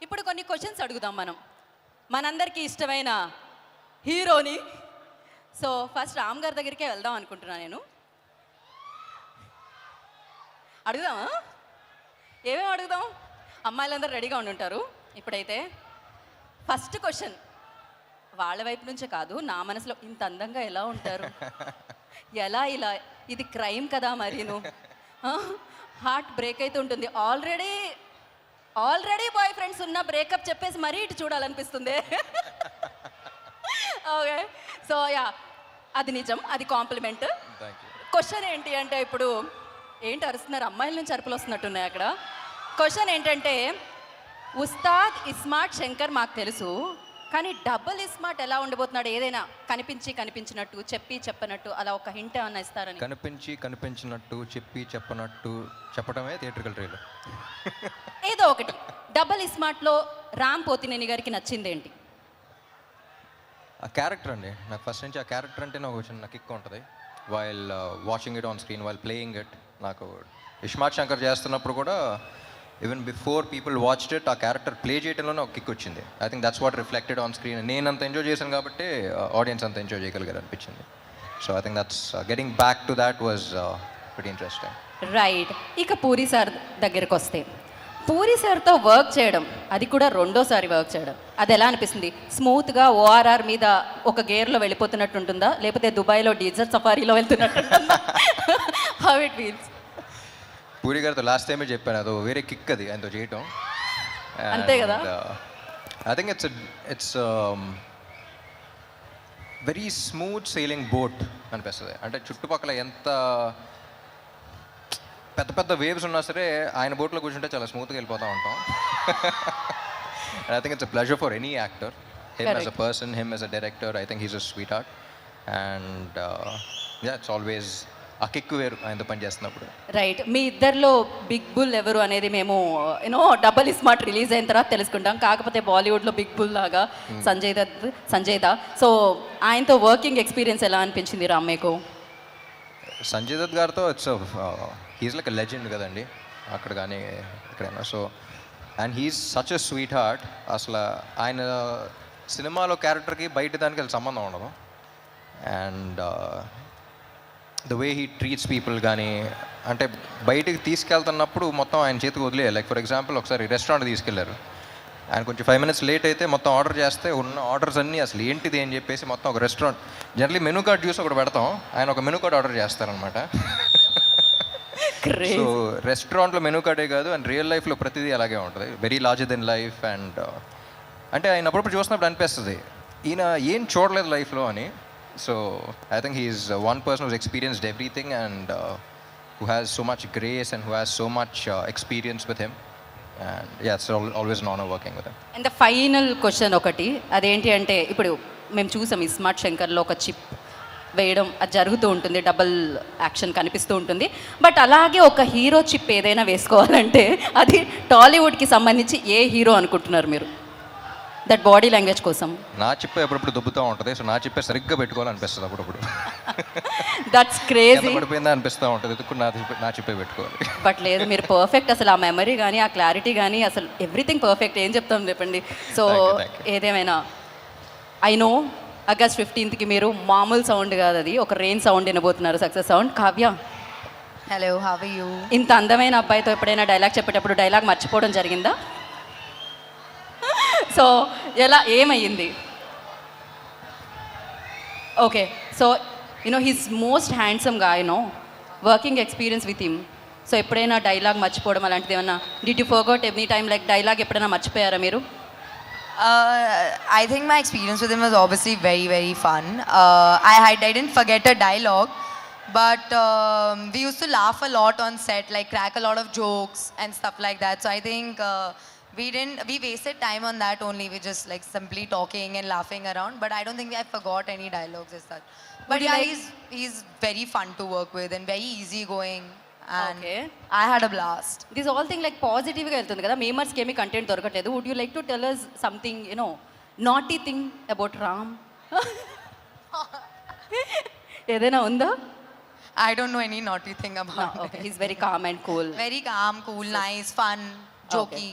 ఇప్పుడు కొన్ని క్వశ్చన్స్ అడుగుదాం మనం మనందరికీ ఇష్టమైన హీరోని. సో ఫస్ట్ రామ్ గారి దగ్గరికే వెళ్దాం అనుకుంటున్నాను నేను. అడుగుదామా? ఏమేమి అడుగుదాం? అమ్మాయిలందరూ రెడీగా ఉండుంటారు. ఇప్పుడైతే ఫస్ట్ క్వశ్చన్ వాళ్ళ వైపు నుంచే కాదు, నా మనసులో ఇంత అందంగా ఎలా ఉంటారు, ఎలా ఇలా, ఇది క్రైమ్ కదా మరీను. హార్ట్ బ్రేక్ అయితే ఉంటుంది. ఆల్రెడీ బాయ్ ఫ్రెండ్స్ ఉన్న బ్రేకప్ చెప్పేసి మరీ ఇటు చూడాలనిపిస్తుంది. ఓకే, సో యా, అది నిజం, అది కాంప్లిమెంట్. క్వశ్చన్ ఏంటి అంటే, ఇప్పుడు ఏంటి అరుస్తున్నారు? అమ్మాయిల నుంచి అరుపులు వస్తున్నట్టున్నాయి అక్కడ. క్వశ్చన్ ఏంటంటే, ఉస్తాద్ ఇస్మార్ట్ శంకర్ మాకు తెలుసు, కానీ డబుల్ ఇస్మార్ట్ ఎలా ఉండబోతున్నాడు? ఏదైనా కనిపించినట్టు చెప్పనట్టు అలా ఒక హింట్ ఏమన్నా ఇస్తారని. కనిపించినట్టు చెప్పడమే థియేట్రికల్ ట్రైలర్. ఏదో ఒకటి. డబుల్ ఇస్మార్ట్లో రామ్ పోతినేని గారికి నచ్చింది ఏంటి? ఆ క్యారెక్టర్ అండి. నాకు ఫస్ట్ నుంచి ఆ క్యారెక్టర్ అంటే నాకు చిన్న కిక్ ఉంటుంది. While watching it on screen, while playing it. నాకు ఇస్మార్ట్ శంకర్ చేస్తున్నప్పుడు కూడా even before people watched it, ఆ క్యారెక్టర్ ప్లే చేయడంలోనే ఒక కిక్ వచ్చింది. I think that's what reflected on screen. నేను అంత ఎంజాయ్ చేశాను కాబట్టి ఆడియన్స్ అంత ఎంజాయ్ చేయగలిగారు అనిపించింది. So I think that's getting back to that was very interesting. Right. ఇక పూరి సార్ దగ్గరకు వస్తే, పూరి సార్తో వర్క్ చేయడం, అది కూడా రెండోసారి వర్క్ చేయడం, అది ఎలా అనిపిస్తుంది? స్మూత్గా ఓఆర్ఆర్ మీద ఒక గేర్లో వెళ్ళిపోతున్నట్టు ఉంటుందా, లేకపోతే దుబాయ్లో డీజర్ సఫారీలో వెళ్తున్నట్టు ఉంటుందా? How it feels? పూరి గారితో లాస్ట్ టైమే చెప్పాను, అదో వేరే కిక్ అది ఆయనతో చేయటం. అంతే కదా. I think it's very smooth sailing boat అనిపిస్తుంది. అంటే చుట్టుపక్కల ఎంత పెద్ద పెద్ద వేవ్స్ ఉన్నా సరే ఆయన బోట్లో కూర్చుంటే చాలా స్మూత్గా వెళ్ళిపోతూ ఉంటాం. I think it's a pleasure for any actor, him as a person, him as a director. I think he's a sweet heart and it's always ఆ కిక్ వేరు ఆయనతో పని చేస్తున్నప్పుడు. రైట్. మీ ఇద్దరిలో బిగ్ బుల్ ఎవరు అనేది మేము డబల్ ఇస్మార్ట్ రిలీజ్ అయిన తర్వాత తెలుసుకుంటాం. కాకపోతే బాలీవుడ్లో బిగ్ బుల్ లాగా సంజయ్ దా. సో ఆయనతో వర్కింగ్ ఎక్స్పీరియన్స్ ఎలా అనిపించింది రామ్ మీకు? సంజయ్ దత్ గారితో it's he's like a legend కదండి, అక్కడ కానీ ఎక్కడైనా. So and he's such a sweet heart. అసలు ఆయన సినిమాలో క్యారెక్టర్కి బయట దానికి అసలు సంబంధం ఉండదు. And the way he treats people కానీ, అంటే బయటికి తీసుకెళ్తున్నప్పుడు మొత్తం ఆయన చేతికి వదిలేయాలి. లైక్ ఫర్ ఎగ్జాంపుల్ ఒకసారి రెస్టారెంట్ తీసుకెళ్లారు, ఆయన కొంచెం 5 minutes లేట్ అయితే మొత్తం ఆర్డర్ చేస్తే ఉన్న ఆర్డర్స్ అన్నీ అసలు ఏంటిది అని చెప్పేసి మొత్తం ఒక రెస్టారెంట్ జనరలీ మెనూ కార్డ్ చూసి ఒకటి పెడతాం, ఆయన ఒక మెనూ కార్డ్ ఆర్డర్ చేస్తారనమాట. సో రెస్టారెంట్లో మెనూ కార్డే కాదు, అండ్ రియల్ లైఫ్లో ప్రతిదీ అలాగే ఉంటుంది, very larger than life. And అంటే ఆయన అప్పుడప్పుడు చూసినప్పుడు అనిపిస్తుంది ఈయన ఏం చూడలేదు లైఫ్లో అని. So I think he is one person who's experienced everything and who has so much grace and who has so much experience with him. And yeah, it's always an honor working with him. And the final question ఒకటి, అదేంటి అంటే, ఇప్పుడు మేము చూసాం ఇస్మార్ట్ శంకర్లో ఒక chip వేయడం అది జరుగుతూ ఉంటుంది, డబుల్ యాక్షన్ కనిపిస్తూ ఉంటుంది. బట్ అలాగే ఒక హీరో చిప్ ఏదైనా వేసుకోవాలంటే అది టాలీవుడ్కి సంబంధించి ఏ హీరో అనుకుంటున్నారు మీరు? దట్ బాడీ లాంగ్వేజ్ కోసం. నా చిప్పే ఎప్పుడప్పుడు దుబ్బుతూ ఉంటుంది. సో నా చిప్పే సరిగ్గా పెట్టుకోవాలనిపిస్తుంది అప్పుడప్పుడు. That's crazy. పడిపోయిందా అనిపిస్తూ ఉంటుంది, ఎదుకు నా చిప్పే పెట్టుకోవాలి. బట్ లేదు, మీరు పర్ఫెక్ట్. అసలు ఆ మెమరీ కానీ ఆ క్లారిటీ కానీ అసలు ఎవ్రీథింగ్ పర్ఫెక్ట్. ఏం చెప్తాం చెప్పండి. సో ఏదేమైనా ఐ నో August 15th మీరు మామూలు సౌండ్ కాదు, అది ఒక రెయిన్ సౌండ్ వినబోతున్నారు, success sound. Kavya, hello, how are you? ఇంత అందమైన అబ్బాయితో ఎప్పుడైనా డైలాగ్ చెప్పేటప్పుడు డైలాగ్ మర్చిపోవడం జరిగిందా? సో ఎలా ఏమయ్యింది? Okay, so he's most handsome గా, working experience with him. So ఎప్పుడైనా డైలాగ్ మర్చిపోవడం అలాంటిది ఏమన్నా, did you forgot any time like dialogue ఎప్పుడైనా మర్చిపోయారా మీరు? I think my experience with him was obviously very, very fun. I didn't forget a dialogue, but we used to laugh a lot on set, like crack a lot of jokes and stuff like that. So I think we wasted time on that only. We just like simply talking and laughing around, but I don't think I forgot any dialogues as such. But yeah, he's very fun to work with and very easygoing. And okay, I had a blast. This all thing like positive గా వెళ్తుంది కదా, మేమర్స్కి ఏమి content దొరకట్లేదు. Would you like to tell us something naughty thing about Ram? ఏదైనా ఉందా? I don't know any naughty thing about him. Okay, he's very calm and cool. Very calm, cool, nice, fun, jokey. Okay.